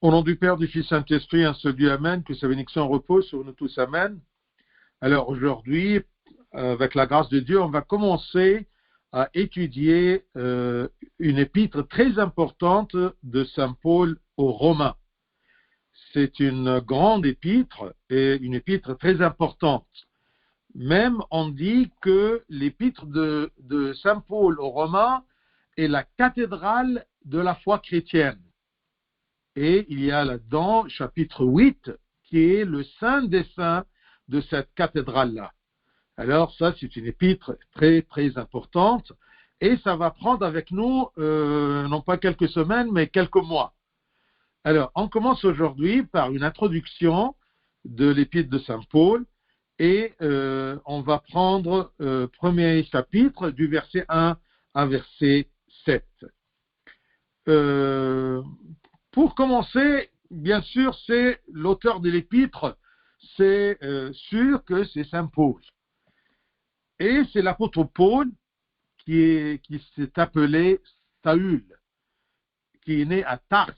Au nom du Père, du Fils, Saint-Esprit, un seul Dieu, Amen, que sa bénédiction repose sur nous tous, Amen. Alors aujourd'hui, avec la grâce de Dieu, on va commencer à étudier une épître très importante de Saint Paul aux Romains. C'est une grande épître et une épître très importante. Même on dit que l'épître de Saint Paul aux Romains est la cathédrale de la foi chrétienne. Et il y a là-dedans, chapitre 8, qui est le saint des saints de cette cathédrale-là. Alors ça, c'est une épître très, très importante. Et ça va prendre avec nous, non pas quelques semaines, mais quelques mois. Alors, on commence aujourd'hui par une introduction de l'épître de Saint Paul. Et on va prendre premier chapitre du verset 1 à verset 7. Pour commencer, bien sûr, c'est l'auteur de l'épître, c'est sûr que c'est Saint Paul. Et c'est l'apôtre Paul qui s'est appelé Saül, qui est né à Tars,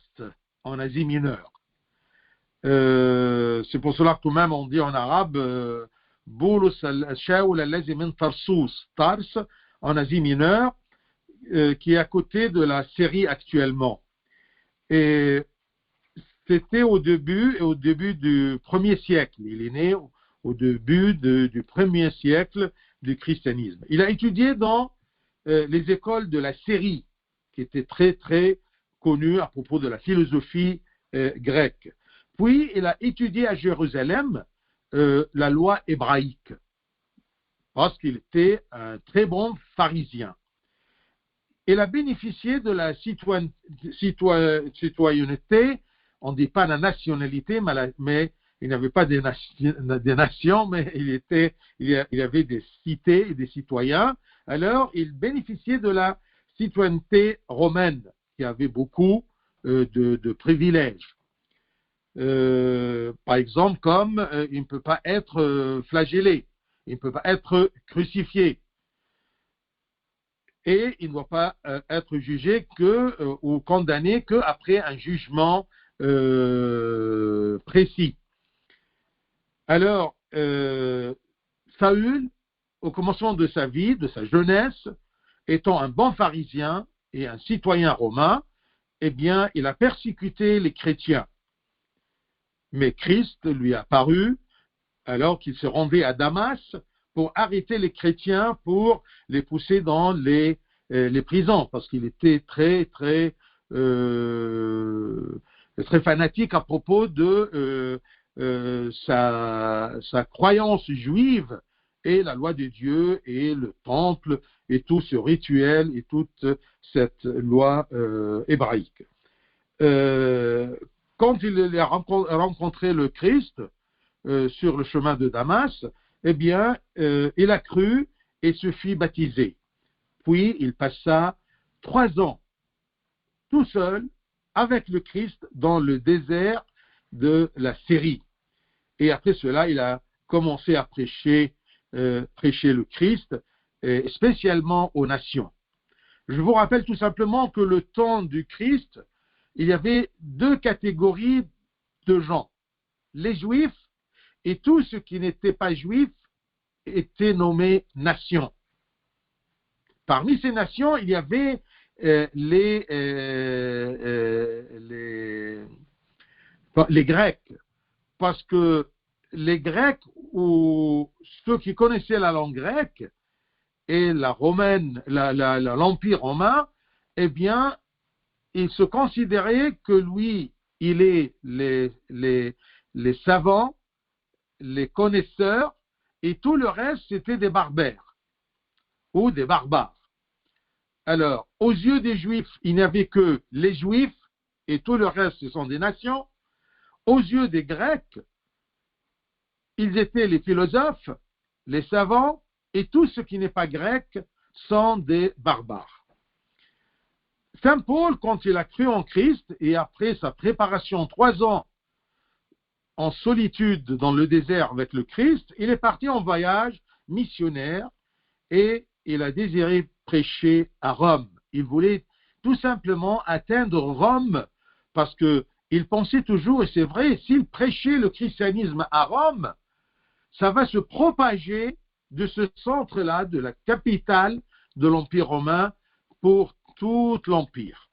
en Asie mineure. C'est pour cela que même on dit en arabe Boulos al-Shaoul al-Lazi min Tarsus, Tars, en Asie mineure, qui est à côté de la Syrie actuellement. Et c'était au début du 1er siècle. Il est né au début du 1er siècle du christianisme. Il a étudié dans les écoles de la Syrie, qui étaient très, très connues à propos de la philosophie grecque. Puis, il a étudié à Jérusalem la loi hébraïque, parce qu'il était un très bon pharisien. Il a bénéficié de la citoyenneté, on ne dit pas la nationalité, mais il n'avait pas des nations, mais il avait des cités et des citoyens. Alors, il bénéficiait de la citoyenneté romaine, qui avait beaucoup de privilèges. Par exemple, comme il ne peut pas être flagellé, il ne peut pas être crucifié. Et il ne doit pas être jugé ou condamné qu'après un jugement précis. Alors, Saül, au commencement de sa vie, de sa jeunesse, étant un bon pharisien et un citoyen romain, eh bien, il a persécuté les chrétiens. Mais Christ lui a apparu alors qu'il se rendait à Damas pour arrêter les chrétiens, pour les pousser dans les prisons, parce qu'il était très, très, très fanatique à propos de sa croyance juive et la loi de Dieu et le temple et tout ce rituel et toute cette loi hébraïque. Quand il a rencontré le Christ sur le chemin de Damas, eh bien, il a cru et se fit baptiser. Puis, il passa 3 ans tout seul avec le Christ dans le désert de la Syrie. Et après cela, il a commencé à prêcher le Christ, spécialement aux nations. Je vous rappelle tout simplement que le temps du Christ, il y avait 2 catégories de gens. Les Juifs et tous ceux qui n'étaient pas Juifs étaient nommés nations. Parmi ces nations, il y avait les Grecs, parce que les Grecs, ou ceux qui connaissaient la langue grecque et la romaine, l'Empire romain, eh bien, ils se considéraient que lui, il est les savants, les connaisseurs, et tout le reste, c'était des barbares ou des barbares. Alors, aux yeux des Juifs, il n'y avait que les Juifs, et tout le reste, ce sont des nations. Aux yeux des Grecs, ils étaient les philosophes, les savants, et tout ce qui n'est pas grec sont des barbares. Saint Paul, quand il a cru en Christ, et après sa préparation 3 ans en solitude dans le désert avec le Christ, il est parti en voyage missionnaire et il a désiré prêcher à Rome. Il voulait tout simplement atteindre Rome parce que il pensait toujours, et c'est vrai, s'il prêchait le christianisme à Rome, ça va se propager de ce centre-là, de la capitale de l'Empire romain, pour tout l'Empire.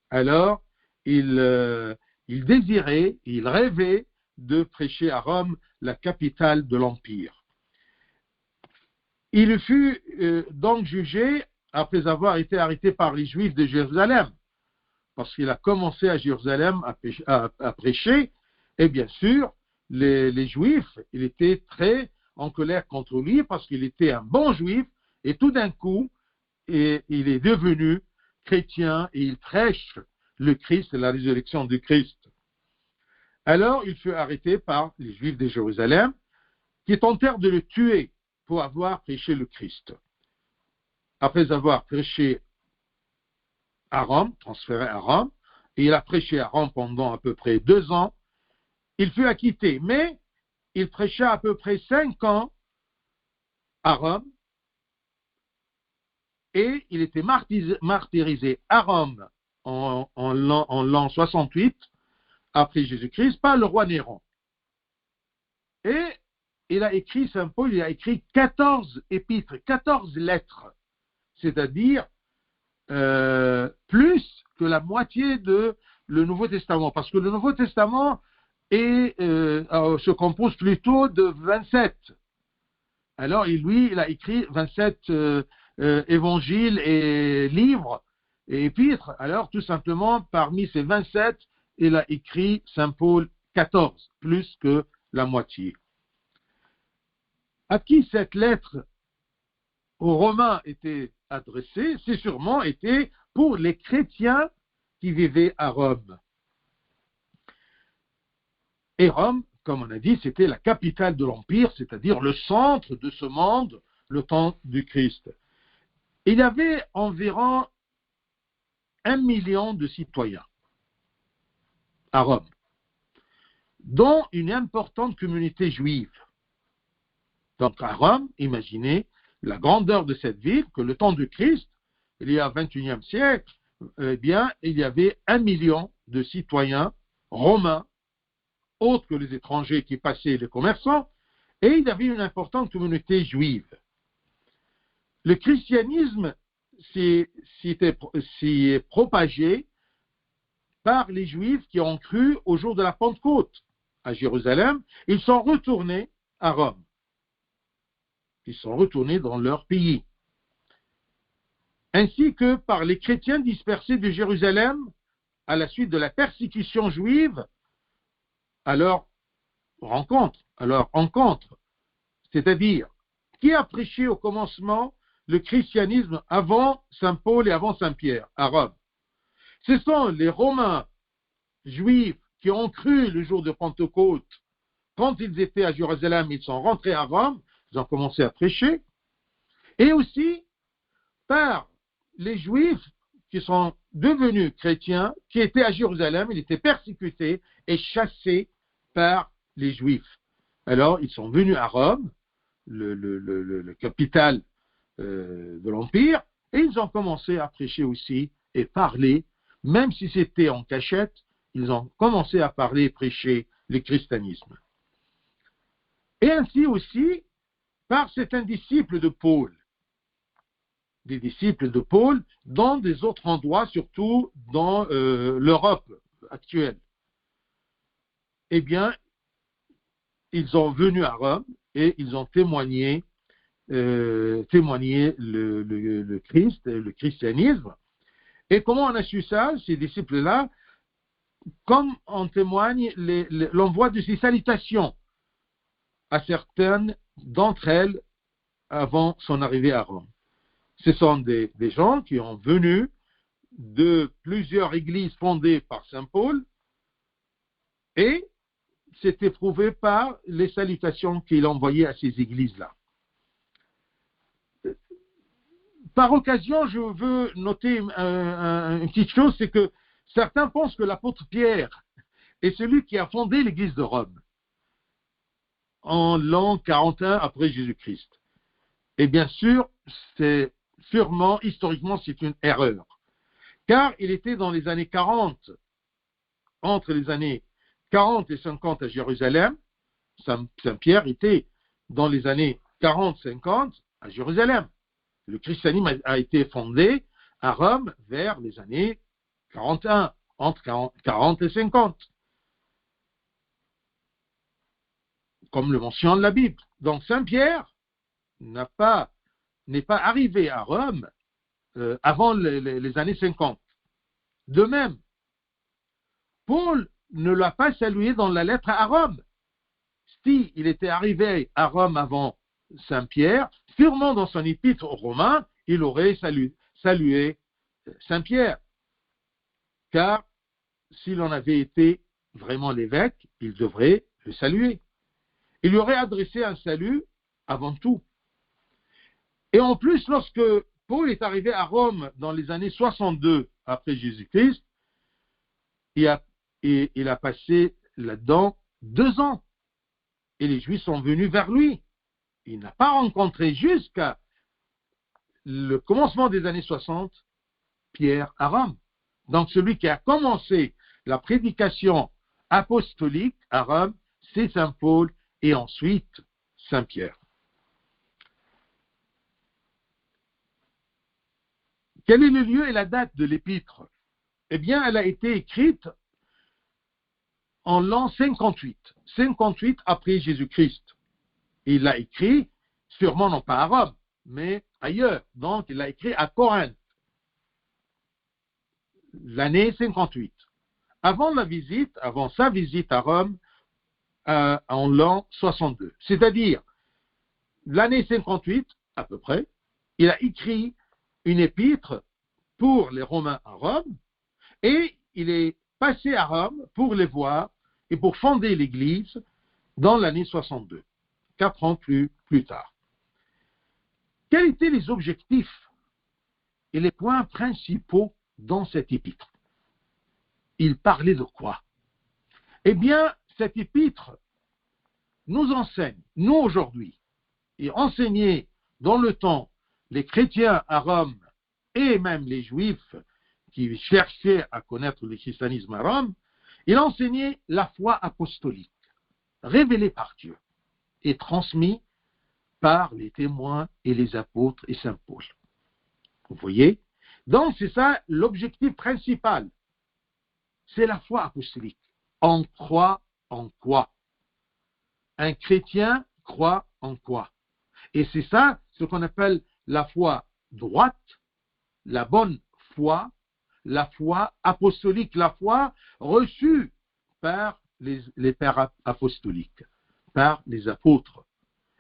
Alors, il désirait, il rêvait de prêcher à Rome, la capitale de l'Empire. Il fut donc jugé après avoir été arrêté par les Juifs de Jérusalem, parce qu'il a commencé à Jérusalem à prêcher, et bien sûr, les Juifs, il était très en colère contre lui, parce qu'il était un bon Juif, et tout d'un coup, il est devenu chrétien, et il prêche le Christ, la résurrection du Christ. Alors, il fut arrêté par les Juifs de Jérusalem, qui tentèrent de le tuer pour avoir prêché le Christ. Après avoir prêché à Rome, transféré à Rome, et il a prêché à Rome pendant à peu près 2 ans, il fut acquitté, mais il prêcha à peu près 5 ans à Rome, et il était martyrisé à Rome en l'an 68, après Jésus-Christ, par le roi Néron. Et il a écrit, Saint Paul, il a écrit 14 épîtres, 14 lettres, c'est-à-dire plus que la moitié de le Nouveau Testament, parce que le Nouveau Testament se compose plutôt de 27. Alors, lui, il a écrit 27 évangiles et livres et épîtres. Alors, tout simplement, parmi ces 27, il a écrit Saint Paul 14, plus que la moitié. À qui cette lettre aux Romains était adressée, c'est sûrement été pour les chrétiens qui vivaient à Rome. Et Rome, comme on a dit, c'était la capitale de l'Empire, c'est-à-dire le centre de ce monde, le temps du Christ. Il y avait environ 1 million de citoyens à Rome, dont une importante communauté juive. Donc à Rome, imaginez la grandeur de cette ville, que le temps du Christ, il y a 21e siècle, eh bien, il y avait 1 million de citoyens romains, autres que les étrangers qui passaient, les commerçants, et il y avait une importante communauté juive. Le christianisme s'est propagé par les Juifs qui ont cru au jour de la Pentecôte à Jérusalem. Ils sont retournés à Rome. Ils sont retournés dans leur pays. Ainsi que par les chrétiens dispersés de Jérusalem à la suite de la persécution juive à leur rencontre. C'est-à-dire, qui a prêché au commencement le christianisme avant Saint Paul et avant Saint Pierre à Rome? Ce sont les Romains juifs qui ont cru le jour de Pentecôte. Quand ils étaient à Jérusalem, ils sont rentrés à Rome, ils ont commencé à prêcher. Et aussi par les Juifs qui sont devenus chrétiens, qui étaient à Jérusalem, ils étaient persécutés et chassés par les Juifs. Alors, ils sont venus à Rome, le capitale de l'Empire, et ils ont commencé à prêcher aussi et parler, même si c'était en cachette, ils ont commencé à parler et prêcher le christianisme. Et ainsi aussi, par certains disciples de Paul, des disciples de Paul dans des autres endroits, surtout dans l'Europe actuelle. Eh bien, ils sont venus à Rome et ils ont témoigné le Christ, le christianisme. Et comment on a su ça, ces disciples-là? Comme on témoigne l'envoi de ces salutations à certaines d'entre elles avant son arrivée à Rome. Ce sont des gens qui ont venu de plusieurs églises fondées par Saint Paul et c'était prouvé par les salutations qu'il envoyait à ces églises-là. Par occasion, je veux noter une petite chose, c'est que certains pensent que l'apôtre Pierre est celui qui a fondé l'église de Rome en l'an 41 après Jésus-Christ. Et bien sûr, historiquement, c'est une erreur. Car il était dans les années 40 entre les années 40 et 50 à Jérusalem. Saint-Pierre était dans les années 40-50 à Jérusalem. Le christianisme a été fondé à Rome vers les années 41, entre 40 et 50, comme le mentionne la Bible. Donc Saint-Pierre n'est pas arrivé à Rome avant les années 50. De même, Paul ne l'a pas salué dans la lettre à Rome. Si il était arrivé à Rome avant Saint-Pierre, sûrement dans son épître aux Romains, il aurait salué Saint-Pierre. Car s'il en avait été vraiment l'évêque, il devrait le saluer. Il lui aurait adressé un salut avant tout. Et en plus, lorsque Paul est arrivé à Rome dans les années 62 après Jésus-Christ, il a passé là-dedans 2 ans. Et les Juifs sont venus vers lui. Il n'a pas rencontré jusqu'à le commencement des années 60 Pierre à Rome. Donc celui qui a commencé la prédication apostolique à Rome, c'est Saint Paul et ensuite Saint Pierre. Quel est le lieu et la date de l'épître? Eh bien, elle a été écrite en l'an 58 après Jésus-Christ. Il l'a écrit, sûrement non pas à Rome, mais ailleurs. Donc, il l'a écrit à Corinthe, l'année 58. Avant sa visite à Rome, en l'an 62. C'est-à-dire, l'année 58, à peu près, il a écrit une épître pour les Romains à Rome, et il est passé à Rome pour les voir et pour fonder l'Église dans l'année 62, 4 ans plus tard. Quels étaient les objectifs et les points principaux dans cette épître? Il parlait de quoi? Eh bien, cette épître nous enseigne, nous aujourd'hui, et enseignait dans le temps les chrétiens à Rome et même les Juifs qui cherchaient à connaître le christianisme à Rome, il enseignait la foi apostolique, révélée par Dieu et transmise par les témoins et les apôtres et Saint Paul. Vous voyez? Donc c'est ça l'objectif principal. C'est la foi apostolique. On croit en quoi? Un chrétien croit en quoi? Et c'est ça ce qu'on appelle la foi droite, la bonne foi, la foi apostolique, la foi reçue par les pères apostoliques, par les apôtres.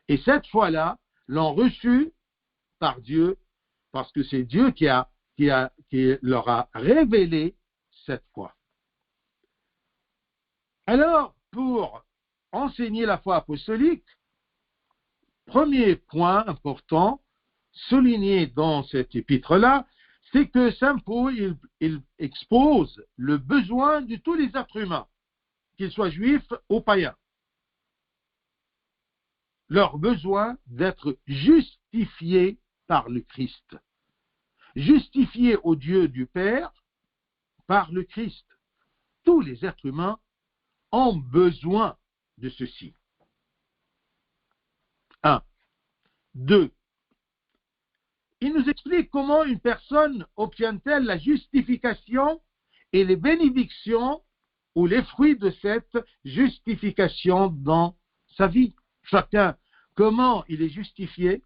Et cette foi-là, l'ont reçue par Dieu, parce que c'est Dieu qui leur a révélé cette foi. Alors, pour enseigner la foi apostolique, premier point important, souligné dans cette épître-là, c'est que Saint Paul, il expose le besoin de tous les êtres humains, qu'ils soient juifs ou païens. Leur besoin d'être justifiés par le Christ. Justifiés au Dieu du Père par le Christ. Tous les êtres humains ont besoin de ceci. 1. 2. Il nous explique comment une personne obtient-elle la justification et les bénédictions ou les fruits de cette justification dans sa vie. Chacun, comment il est justifié,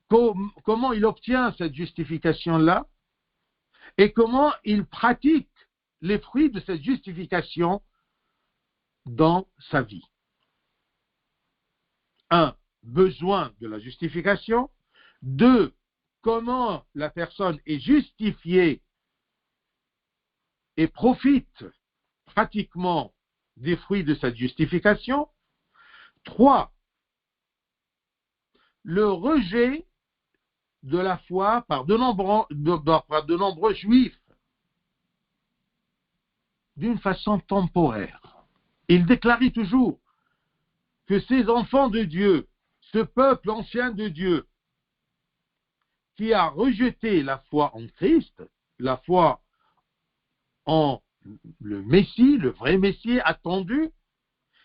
comment il obtient cette justification-là, et comment il pratique les fruits de cette justification dans sa vie. 1. Besoin de la justification. 2. Comment la personne est justifiée et profite pratiquement des fruits de cette justification. 3. Le rejet de la foi par de nombreux juifs d'une façon temporaire. Il déclarait toujours que ces enfants de Dieu, ce peuple ancien de Dieu, qui a rejeté la foi en Christ, la foi en Messie, le vrai Messie attendu,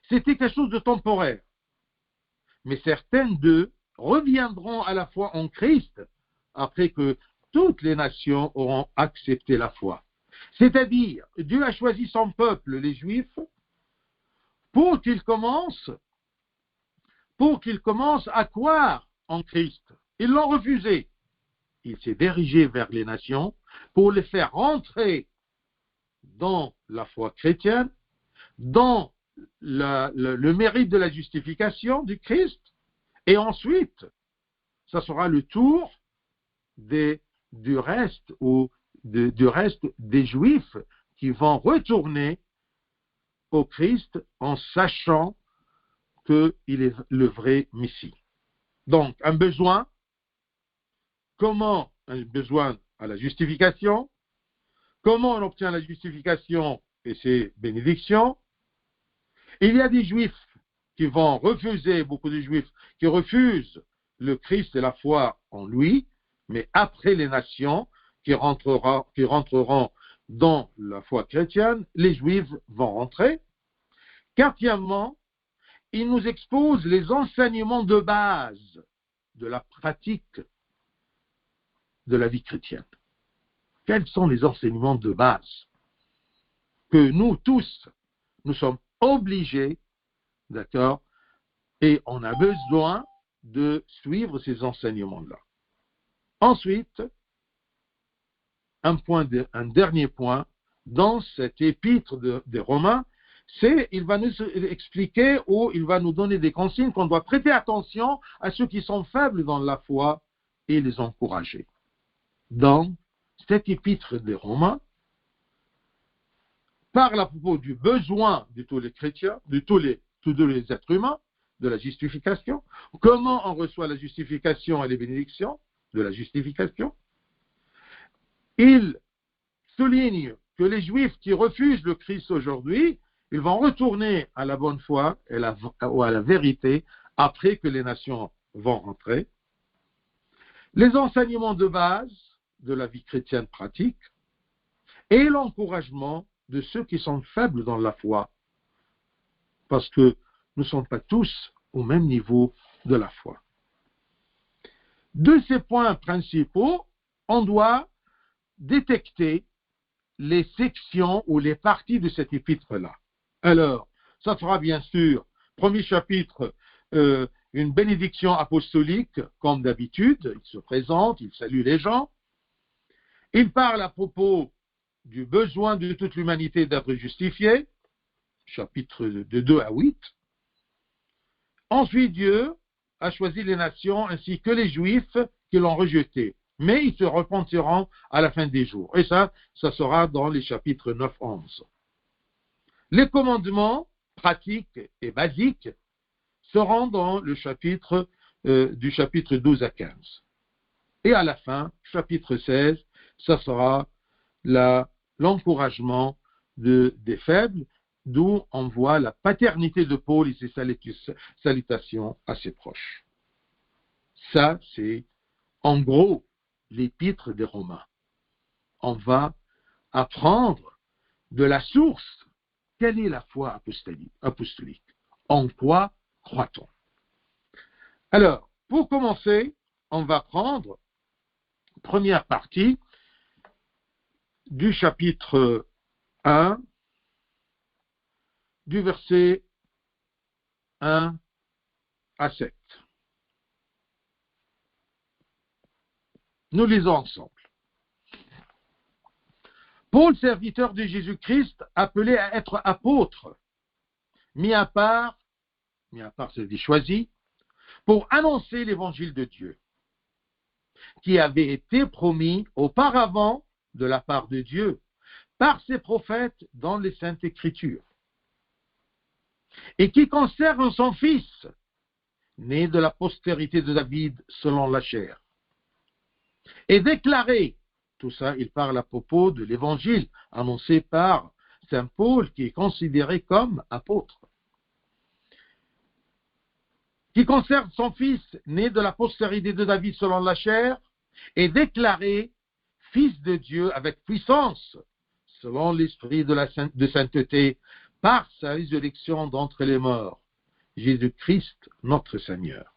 c'était quelque chose de temporaire. Mais certaines d'eux reviendront à la foi en Christ après que toutes les nations auront accepté la foi. C'est-à-dire, Dieu a choisi son peuple, les Juifs, pour qu'ils commencent à croire en Christ. Ils l'ont refusé. Il s'est dirigé vers les nations pour les faire rentrer dans la foi chrétienne, dans le mérite de la justification du Christ, et ensuite, ça sera le tour du reste des Juifs qui vont retourner au Christ en sachant qu'il est le vrai Messie. Donc, un besoin à la justification, comment on obtient la justification et ses bénédictions. Il y a des Juifs qui vont refuser, beaucoup de Juifs qui refusent le Christ et la foi en lui, mais après les nations qui rentreront dans la foi chrétienne, les Juifs vont rentrer. Quatrièmement, il nous expose les enseignements de base de la pratique de la vie chrétienne. Quels sont les enseignements de base que nous tous, nous sommes obligés, d'accord, et on a besoin de suivre ces enseignements-là. Ensuite, un dernier point dans cet épître des Romains, il va nous expliquer ou il va nous donner des consignes qu'on doit prêter attention à ceux qui sont faibles dans la foi et les encourager. Dans cet épître des Romains, parle à propos du besoin de tous les chrétiens, de tous les êtres humains, de la justification, comment on reçoit la justification et les bénédictions de la justification. Il souligne que les Juifs qui refusent le Christ aujourd'hui, ils vont retourner à la bonne foi ou à la vérité après que les nations vont rentrer. Les enseignements de base de la vie chrétienne pratique et l'encouragement de ceux qui sont faibles dans la foi, parce que nous ne sommes pas tous au même niveau de la foi. De ces points principaux, on doit détecter les sections ou les parties de cet épître-là. Alors, ça sera bien sûr, premier chapitre, une bénédiction apostolique, comme d'habitude, il se présente, il salue les gens. Il parle à propos du besoin de toute l'humanité d'être justifiée, chapitre de 2 à 8. Ensuite, Dieu a choisi les nations ainsi que les Juifs qui l'ont rejeté, mais ils se repentiront à la fin des jours. Et ça sera dans les chapitres 9-11. Les commandements pratiques et basiques seront dans le chapitre du chapitre 12 à 15. Et à la fin, chapitre 16, ça sera l'encouragement des faibles, d'où on voit la paternité de Paul et ses salutations à ses proches. Ça, c'est en gros l'épître des Romains. On va apprendre de la source. Quelle est la foi apostolique? En quoi croit-on? Alors, pour commencer, on va prendre première partie du chapitre 1, du verset 1 à 7. Nous lisons ensemble. Paul, serviteur de Jésus-Christ, appelé à être apôtre, mis à part, c'est choisi, pour annoncer l'évangile de Dieu, qui avait été promis auparavant de la part de Dieu, par ses prophètes dans les Saintes Écritures, et qui concerne son Fils, né de la postérité de David selon la chair, et déclaré, tout ça, il parle à propos de l'évangile annoncé par Saint Paul, qui est considéré comme apôtre, qui concerne son Fils, né de la postérité de David selon la chair, et déclaré Fils de Dieu avec puissance, selon l'esprit de sainteté, par sa résurrection d'entre les morts, Jésus-Christ, notre Seigneur.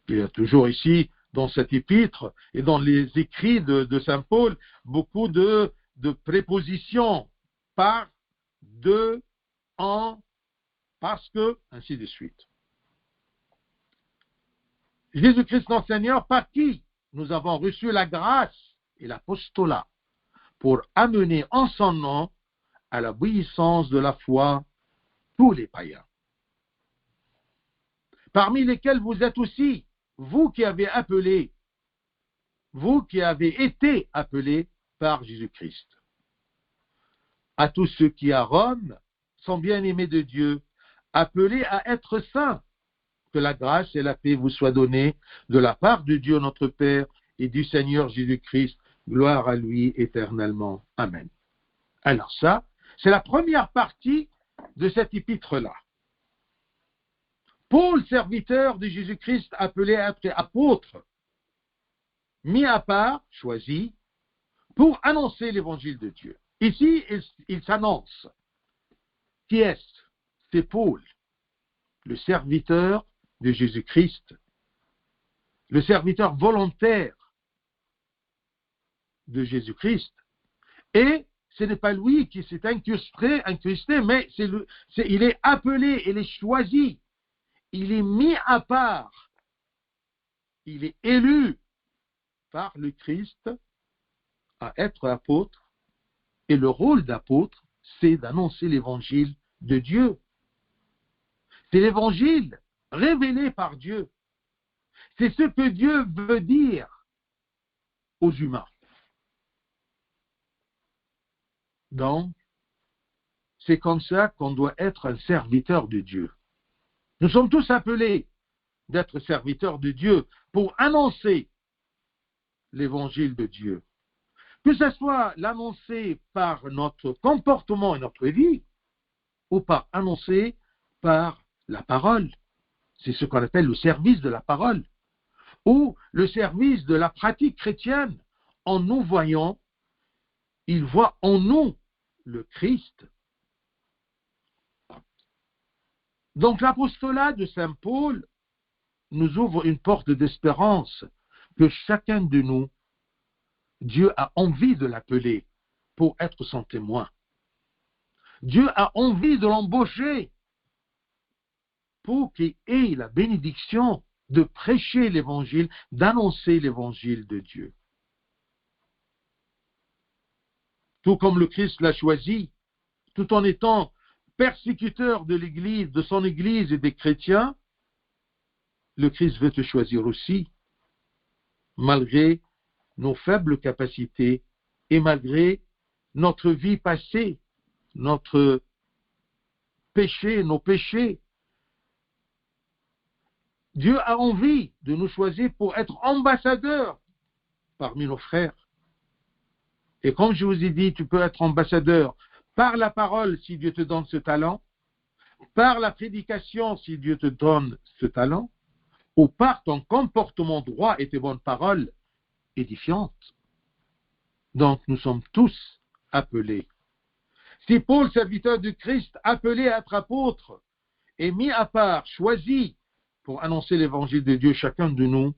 Il y a toujours ici, dans cet épître et dans les écrits de saint Paul, beaucoup de prépositions, par, de, en, parce que, ainsi de suite. Jésus-Christ notre Seigneur, par qui nous avons reçu la grâce et l'apostolat pour amener en son nom à la jouissance de la foi tous les païens, parmi lesquels vous êtes aussi, vous qui avez été appelés par Jésus-Christ. À tous ceux qui à Rome sont bien-aimés de Dieu, appelés à être saints, que la grâce et la paix vous soient données de la part de Dieu notre Père et du Seigneur Jésus-Christ. Gloire à lui éternellement. Amen. Alors ça, c'est la première partie de cet épître-là. Paul, serviteur de Jésus-Christ, appelé à être apôtre, mis à part, choisi, pour annoncer l'évangile de Dieu. Ici, il s'annonce. Qui est-ce? C'est Paul, le serviteur de Jésus-Christ, le serviteur volontaire de Jésus-Christ. Et ce n'est pas lui qui s'est incrusté, mais il est appelé, il est choisi, il est mis à part, il est élu par le Christ à être apôtre. Et le rôle d'apôtre, c'est d'annoncer l'évangile de Dieu. C'est l'évangile révélé par Dieu. C'est ce que Dieu veut dire aux humains. Donc, c'est comme ça qu'on doit être un serviteur de Dieu. Nous sommes tous appelés d'être serviteurs de Dieu pour annoncer l'évangile de Dieu. Que ce soit l'annoncer par notre comportement et notre vie, ou par annoncer par la parole. C'est ce qu'on appelle le service de la parole, ou le service de la pratique chrétienne. En nous voyant, il voit en nous le Christ. Donc l'apostolat de saint Paul nous ouvre une porte d'espérance que chacun de nous, Dieu a envie de l'appeler pour être son témoin. Dieu a envie de l'embaucher pour qu'il ait la bénédiction de prêcher l'évangile, d'annoncer l'évangile de Dieu. Tout comme le Christ l'a choisi, tout en étant persécuteur de l'Église, de son Église et des chrétiens, le Christ veut te choisir aussi, malgré nos faibles capacités et malgré notre vie passée, notre péché, nos péchés. Dieu a envie de nous choisir pour être ambassadeurs parmi nos frères. Et comme je vous ai dit, tu peux être ambassadeur par la parole si Dieu te donne ce talent, par la prédication si Dieu te donne ce talent, ou par ton comportement droit et tes bonnes paroles édifiantes. Donc nous sommes tous appelés. Si Paul, serviteur de Christ, appelé à être apôtre, est mis à part, choisi pour annoncer l'évangile de Dieu, chacun de nous,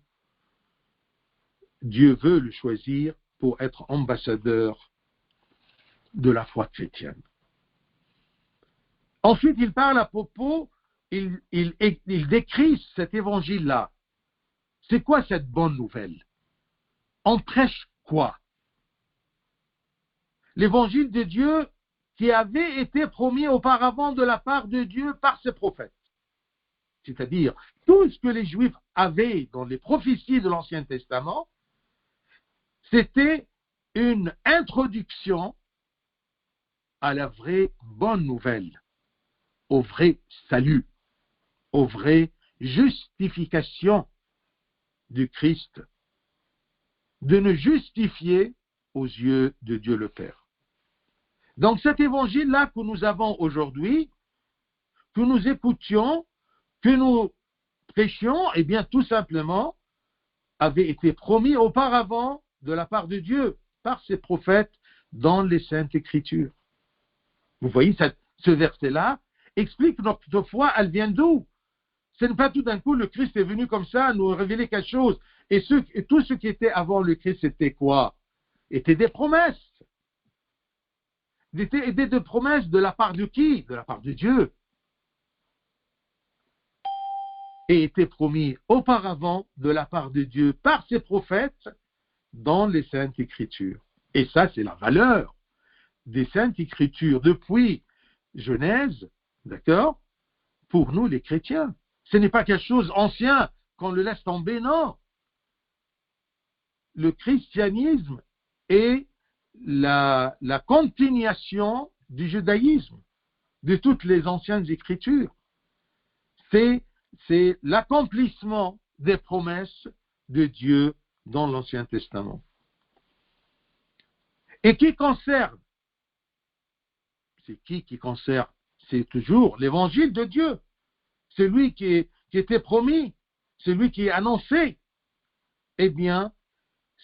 Dieu veut le choisir pour être ambassadeur de la foi chrétienne. Ensuite, il parle à propos, il décrit cet évangile-là. C'est quoi cette bonne nouvelle? On prêche quoi? L'évangile de Dieu qui avait été promis auparavant de la part de Dieu par ses prophètes. C'est-à-dire, tout ce que les Juifs avaient dans les prophéties de l'Ancien Testament, c'était une introduction à la vraie bonne nouvelle, au vrai salut, aux vraies justifications du Christ, de nous justifier aux yeux de Dieu le Père. Donc cet évangile-là que nous avons aujourd'hui, que nous écoutions, que nous prêchions, eh bien tout simplement, avait été promis auparavant de la part de Dieu, par ses prophètes, dans les Saintes Écritures. Vous voyez, ce verset-là explique que notre foi, elle vient d'où? Ce n'est pas tout d'un coup le Christ est venu comme ça nous révéler quelque chose. Et tout ce qui était avant le Christ, c'était quoi? Étaient des promesses. Étaient des promesses de la part de qui? De la part de Dieu. Et étaient promis auparavant de la part de Dieu par ses prophètes dans les Saintes Écritures. Et ça, c'est la valeur des Saintes Écritures depuis Genèse, d'accord, pour nous les chrétiens. Ce n'est pas quelque chose d'ancien qu'on le laisse tomber, non. Le christianisme est la continuation du judaïsme, de toutes les anciennes Écritures. C'est l'accomplissement des promesses de Dieu dans l'Ancien Testament. Et qui conserve? C'est qui conserve? C'est toujours l'évangile de Dieu. C'est lui qui était promis, c'est lui qui est annoncé. Eh bien,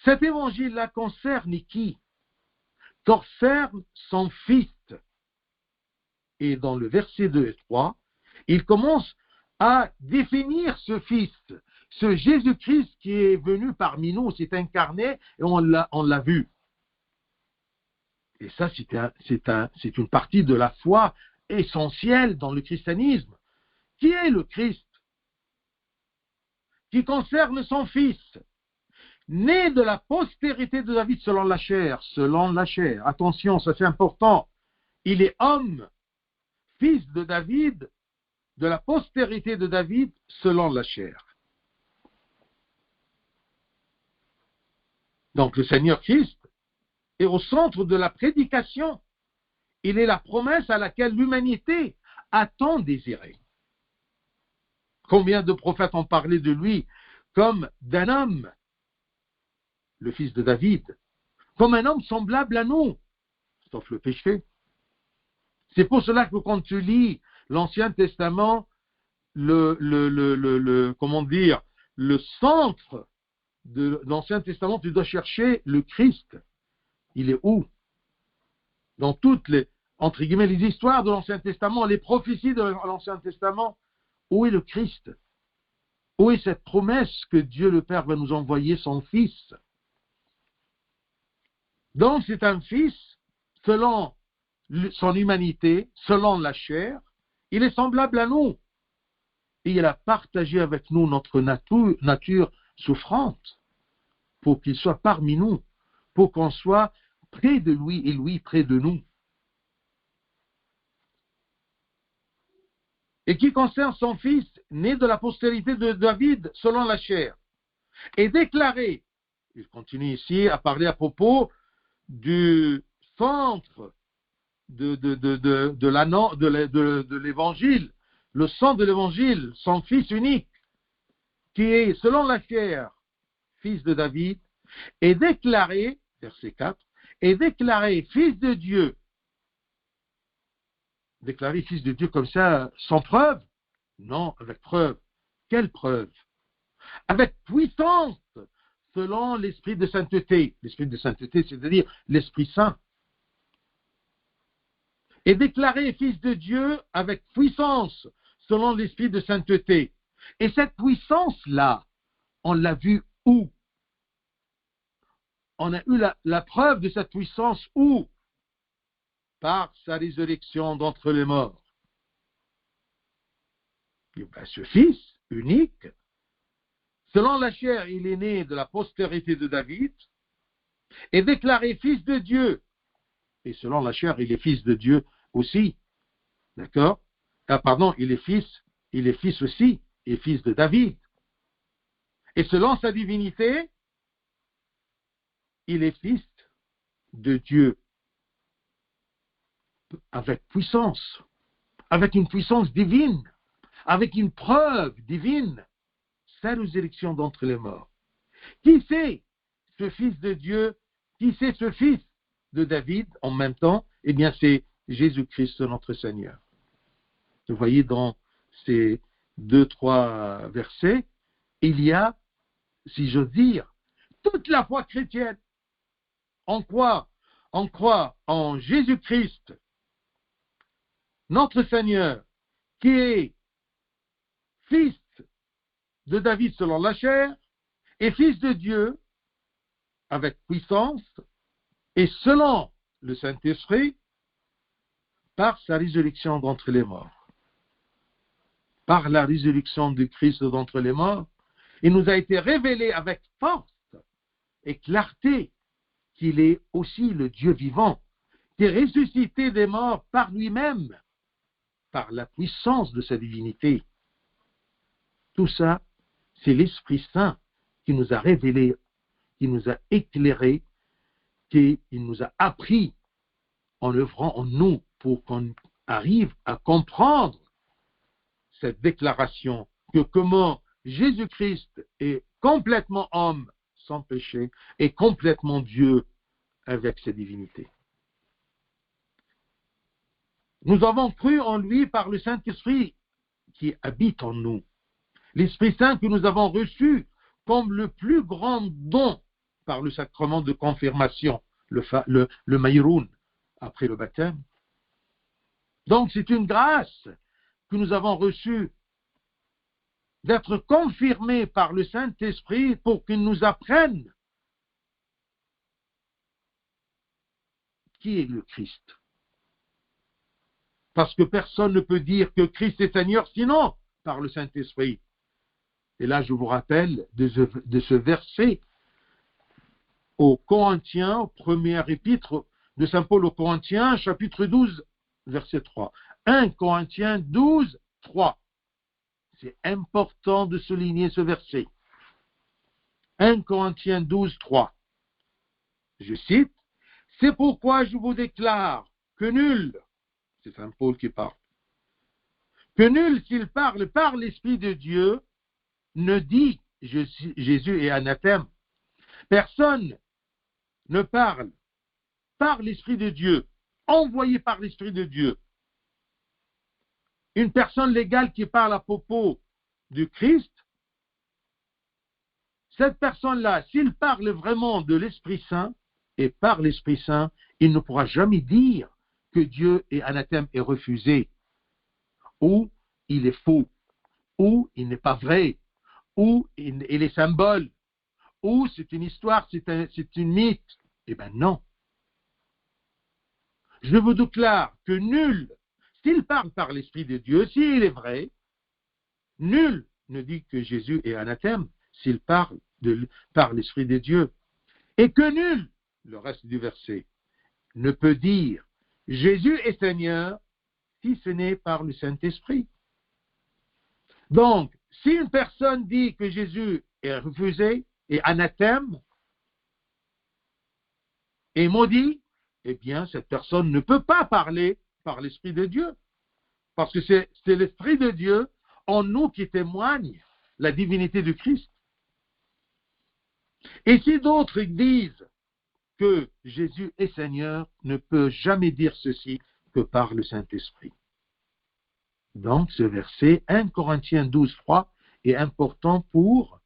cet évangile-là concerne qui? Concerne son Fils. Et dans le verset 2 et 3, il commence à définir ce Fils, ce Jésus-Christ qui est venu parmi nous, s'est incarné et on l'a vu. Et ça, c'est une partie de la foi essentielle dans le christianisme. Qui est le Christ? Qui concerne son Fils, né de la postérité de David selon la chair. Selon la chair. Attention, ça c'est important. Il est homme, fils de David, de la postérité de David selon la chair. Donc le Seigneur Christ est au centre de la prédication. Il est la promesse à laquelle l'humanité a tant désiré. Combien de prophètes ont parlé de lui comme d'un homme, le fils de David, comme un homme semblable à nous, sauf le péché. C'est pour cela que quand tu lis l'Ancien Testament, comment dire, le centre de l'Ancien Testament, tu dois chercher le Christ. Il est où? Dans toutes les, entre guillemets, les histoires de l'Ancien Testament, les prophéties de l'Ancien Testament, où est le Christ? Où est cette promesse que Dieu le Père va nous envoyer son Fils? Donc c'est un Fils, selon son humanité, selon la chair, il est semblable à nous. Et il a partagé avec nous notre nature souffrante, pour qu'il soit parmi nous, pour qu'on soit près de lui et lui près de nous. Et qui concerne son Fils, né de la postérité de David selon la chair, et déclaré, il continue ici à parler à propos du centre de l'évangile, le centre de l'évangile, son Fils unique, qui est selon la chair, fils de David, est déclaré, verset 4, est déclaré fils de Dieu. Déclaré fils de Dieu comme ça, sans preuve? Non, avec preuve. Quelle preuve? Avec puissance, selon l'esprit de sainteté. L'esprit de sainteté, c'est-à-dire l'Esprit Saint. Est déclaré fils de Dieu avec puissance, selon l'esprit de sainteté. Et cette puissance-là, on l'a vue où? On a eu la preuve de cette puissance où? Par sa résurrection d'entre les morts. Et bien, ce Fils unique, selon la chair, il est né de la postérité de David, est déclaré fils de Dieu. Et selon la chair, il est fils de Dieu aussi. D'accord? Il est fils aussi, et fils de David. Et selon sa divinité, il est fils de Dieu. Avec puissance, avec une puissance divine, avec une preuve divine, sa résurrection d'entre les morts. Qui c'est ce Fils de Dieu? Qui c'est ce Fils de David en même temps? Eh bien, c'est Jésus-Christ, notre Seigneur. Vous voyez, dans ces 2-3 versets, il y a, si j'ose dire, toute la foi chrétienne. En quoi? on croit en Jésus-Christ, notre Seigneur, qui est fils de David selon la chair, et fils de Dieu avec puissance, et selon le Saint-Esprit, par sa résurrection d'entre les morts. Par la résurrection du Christ d'entre les morts, il nous a été révélé avec force et clarté qu'il est aussi le Dieu vivant, qui est ressuscité des morts par lui-même, par la puissance de sa divinité. Tout ça, c'est l'Esprit Saint qui nous a révélé, qui nous a éclairé, qui nous a appris en œuvrant en nous pour qu'on arrive à comprendre cette déclaration que comment Jésus-Christ est complètement homme sans péché et complètement Dieu avec sa divinité. Nous avons cru en lui par le Saint-Esprit qui habite en nous. L'Esprit Saint que nous avons reçu comme le plus grand don par le sacrement de confirmation, le maïroun, après le baptême. Donc c'est une grâce que nous avons reçue d'être confirmés par le Saint-Esprit pour qu'il nous apprenne qui est le Christ. Parce que personne ne peut dire que Christ est Seigneur sinon par le Saint-Esprit. Et là, je vous rappelle de ce verset aux Corinthiens, au premier épître de Saint Paul aux Corinthiens, chapitre 12, verset 3. 1 Corinthiens 12, 3. C'est important de souligner ce verset. 1 Corinthiens 12, 3. Je cite, « C'est pourquoi je vous déclare que nul, c'est Saint Paul qui parle, que nul s'il parle par l'Esprit de Dieu ne dit Jésus est anathème. Personne ne parle par l'Esprit de Dieu, envoyé par l'Esprit de Dieu. Une personne légale qui parle à propos du Christ, cette personne-là, s'il parle vraiment de l'Esprit Saint et par l'Esprit Saint, il ne pourra jamais dire que Dieu est anathème et refusé, ou il est faux, ou il n'est pas vrai, ou il est symbole, ou c'est une histoire, c'est une mythe. Eh bien non. Je vous déclare que nul, s'il parle par l'Esprit de Dieu, s'il est vrai, nul ne dit que Jésus est anathème s'il parle par l'Esprit de Dieu. Et que nul, le reste du verset, ne peut dire Jésus est Seigneur si ce n'est par le Saint-Esprit. Donc, si une personne dit que Jésus est refusé et anathème et maudit, eh bien, cette personne ne peut pas parler par l'Esprit de Dieu. Parce que c'est l'Esprit de Dieu en nous qui témoigne la divinité du Christ. Et si d'autres disent que Jésus est Seigneur, ne peut jamais dire ceci que par le Saint-Esprit. Donc, ce verset 1 Corinthiens 12, 3 est important pour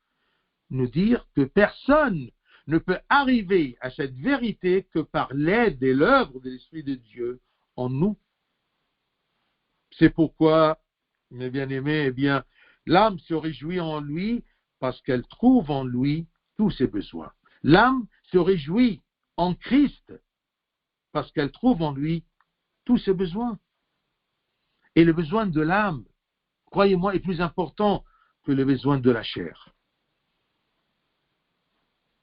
nous dire que personne ne peut arriver à cette vérité que par l'aide et l'œuvre de l'Esprit de Dieu en nous. C'est pourquoi, mes bien-aimés, eh bien, l'âme se réjouit en lui parce qu'elle trouve en lui tous ses besoins. L'âme se réjouit en Christ parce qu'elle trouve en lui tous ses besoins. Et le besoin de l'âme, croyez-moi, est plus important que le besoin de la chair.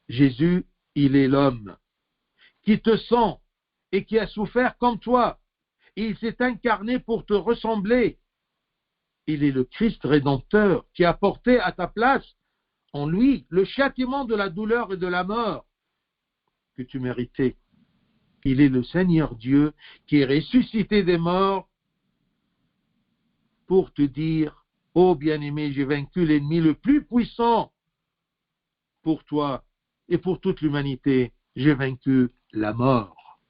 Jésus, il est l'homme qui te sent et qui a souffert comme toi. Et il s'est incarné pour te ressembler. Il est le Christ rédempteur qui a porté à ta place en lui le châtiment de la douleur et de la mort que tu méritais. Il est le Seigneur Dieu qui est ressuscité des morts pour te dire, ô bien-aimé, j'ai vaincu l'ennemi le plus puissant pour toi et pour toute l'humanité. J'ai vaincu la mort.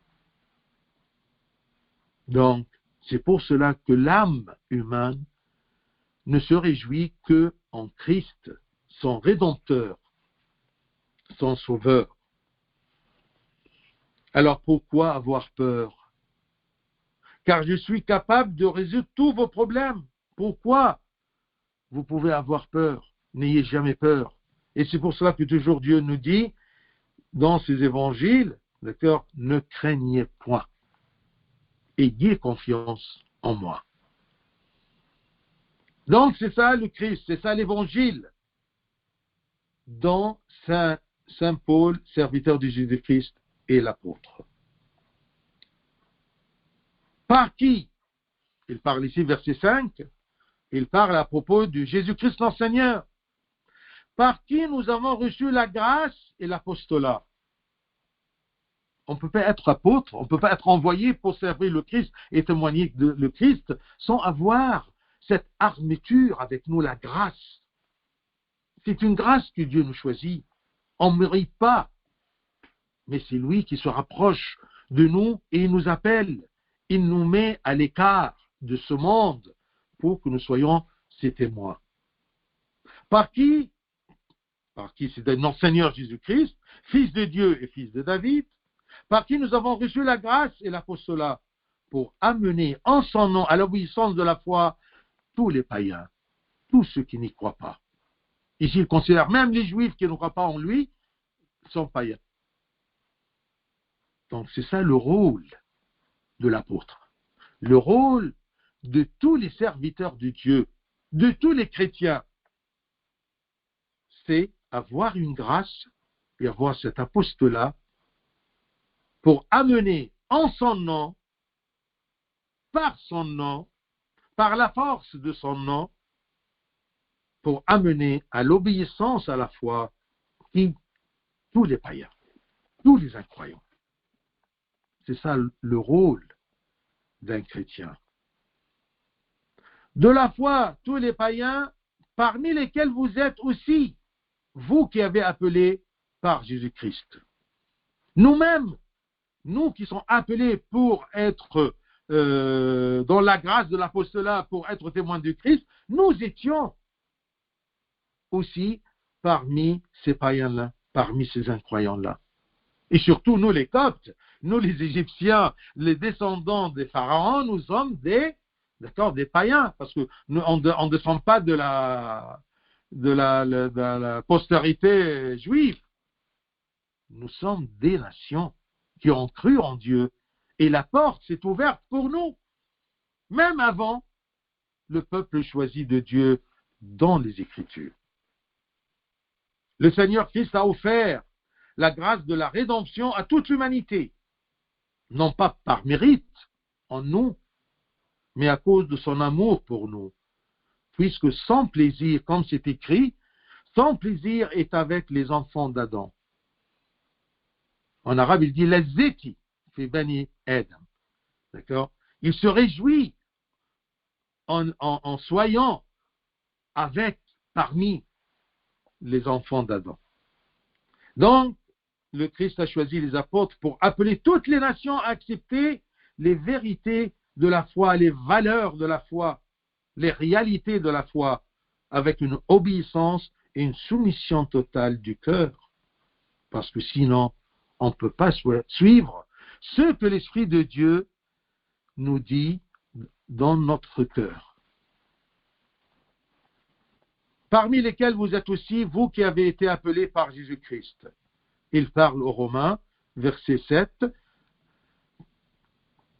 Donc, c'est pour cela que l'âme humaine ne se réjouit que en Christ, son Rédempteur, son Sauveur. Alors pourquoi avoir peur? Car je suis capable de résoudre tous vos problèmes. Pourquoi vous pouvez avoir peur? N'ayez jamais peur. Et c'est pour cela que toujours Dieu nous dit, dans ses évangiles, d'accord, ne craignez point. Ayez confiance en moi. Donc c'est ça le Christ, c'est ça l'évangile. Dans Saint Paul, serviteur de Jésus-Christ et l'apôtre. Par qui? Il parle ici, verset 5, il parle à propos de Jésus-Christ l'enseigneur. Par qui nous avons reçu la grâce et l'apostolat. On ne peut pas être apôtre, on ne peut pas être envoyé pour servir le Christ et témoigner de le Christ sans avoir cette armature avec nous, la grâce. C'est une grâce que Dieu nous choisit. On ne mérite pas. Mais c'est lui qui se rapproche de nous et il nous appelle. Il nous met à l'écart de ce monde pour que nous soyons ses témoins. Par qui c'est notre Seigneur Jésus-Christ, Fils de Dieu et Fils de David, par qui nous avons reçu la grâce et l'apostolat pour amener en son nom à l'obéissance de la foi tous les païens, tous ceux qui n'y croient pas. Ici, il considère même les Juifs qui ne croient pas en lui, sont païens. Donc, c'est ça le rôle de l'apôtre. Le rôle de tous les serviteurs de Dieu, de tous les chrétiens, c'est avoir une grâce et avoir cet apostolat pour amener en son nom, par son nom, par la force de son nom, pour amener à l'obéissance à la foi tous les païens, tous les incroyants. C'est ça le rôle d'un chrétien. De la foi, tous les païens, parmi lesquels vous êtes aussi, vous qui avez appelé par Jésus-Christ. Nous-mêmes, nous qui sommes appelés pour être dans la grâce de l'apostolat, pour être témoins de Christ, nous étions aussi parmi ces païens-là, parmi ces incroyants-là. Et surtout, nous les Coptes, nous les Égyptiens, les descendants des pharaons, nous sommes des païens, parce que nous, on ne descend pas de la postérité juive. Nous sommes des nations qui ont cru en Dieu, et la porte s'est ouverte pour nous, même avant le peuple choisi de Dieu dans les Écritures. Le Seigneur Christ a offert la grâce de la rédemption à toute l'humanité, non pas par mérite en nous, mais à cause de son amour pour nous, puisque sans plaisir, comme c'est écrit, son plaisir est avec les enfants d'Adam. En arabe, il dit Lazzeti fi bani Adam. D'accord? Il se réjouit en soyant parmi les enfants d'Adam. Donc, le Christ a choisi les apôtres pour appeler toutes les nations à accepter les vérités de la foi, les valeurs de la foi, les réalités de la foi, avec une obéissance et une soumission totale du cœur. Parce que sinon, on ne peut pas suivre ce que l'Esprit de Dieu nous dit dans notre cœur. Parmi lesquels vous êtes aussi, vous qui avez été appelés par Jésus-Christ. Il parle aux Romains, verset 7,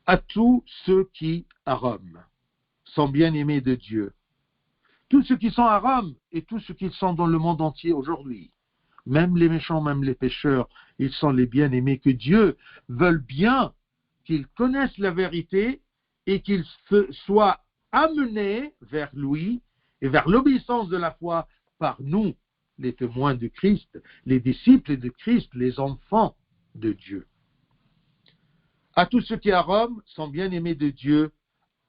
à tous ceux qui, à Rome, sont bien-aimés de Dieu. Tous ceux qui sont à Rome et tous ceux qui sont dans le monde entier aujourd'hui, même les méchants, même les pécheurs, ils sont les bien-aimés que Dieu veut bien qu'ils connaissent la vérité et qu'ils soient amenés vers lui et vers l'obéissance de la foi par nous, les témoins de Christ, les disciples de Christ, les enfants de Dieu. À tous ceux qui à Rome sont bien-aimés de Dieu,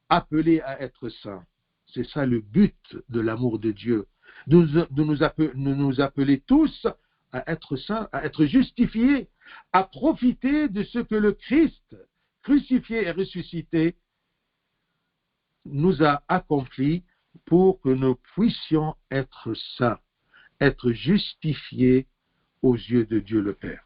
appelés à être saints. C'est ça le but de l'amour de Dieu, de nous appeler tous à être saints, à être justifiés, à profiter de ce que le Christ, crucifié et ressuscité, nous a accompli pour que nous puissions être saints, être justifiés aux yeux de Dieu le Père.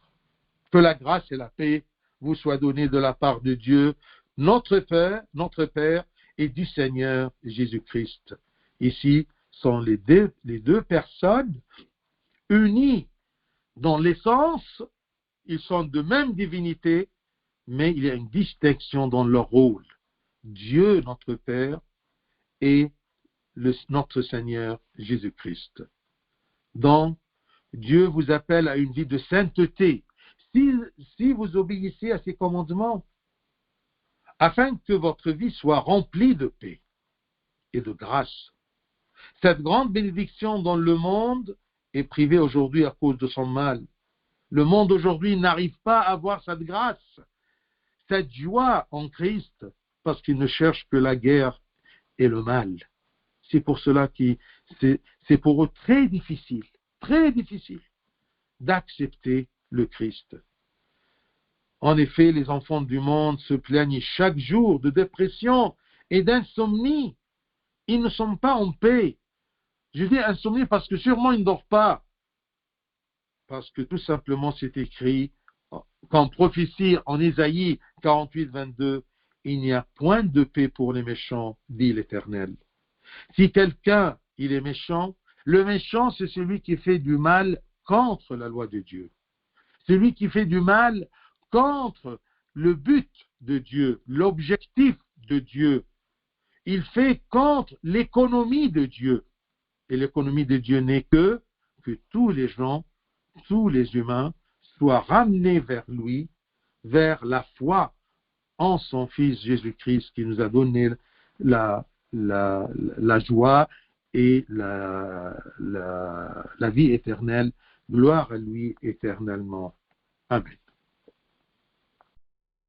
Que la grâce et la paix vous soit donné de la part de Dieu, notre Père et du Seigneur Jésus-Christ. Ici sont les deux personnes unies dans l'essence, ils sont de même divinité, mais il y a une distinction dans leur rôle. Dieu, notre Père, et notre Seigneur Jésus-Christ. Donc, Dieu vous appelle à une vie de sainteté. Si vous obéissez à ses commandements, afin que votre vie soit remplie de paix et de grâce. Cette grande bénédiction dans le monde est privée aujourd'hui à cause de son mal. Le monde aujourd'hui n'arrive pas à avoir cette grâce, cette joie en Christ, parce qu'il ne cherche que la guerre et le mal. C'est pour cela que c'est pour eux très difficile d'accepter le Christ. En effet, les enfants du monde se plaignent chaque jour de dépression et d'insomnie. Ils ne sont pas en paix. Je dis insomnie parce que sûrement ils ne dorment pas. Parce que tout simplement c'est écrit qu'en prophétie en Ésaïe 48, 22, il n'y a point de paix pour les méchants, dit l'Éternel. Si quelqu'un, il est méchant, le méchant c'est celui qui fait du mal contre la loi de Dieu. Celui qui fait du mal contre le but de Dieu, l'objectif de Dieu. Il fait contre l'économie de Dieu. Et l'économie de Dieu n'est que tous les gens, tous les humains, soient ramenés vers lui, vers la foi en son Fils Jésus-Christ qui nous a donné la joie et la vie éternelle. Gloire à lui éternellement. Amen.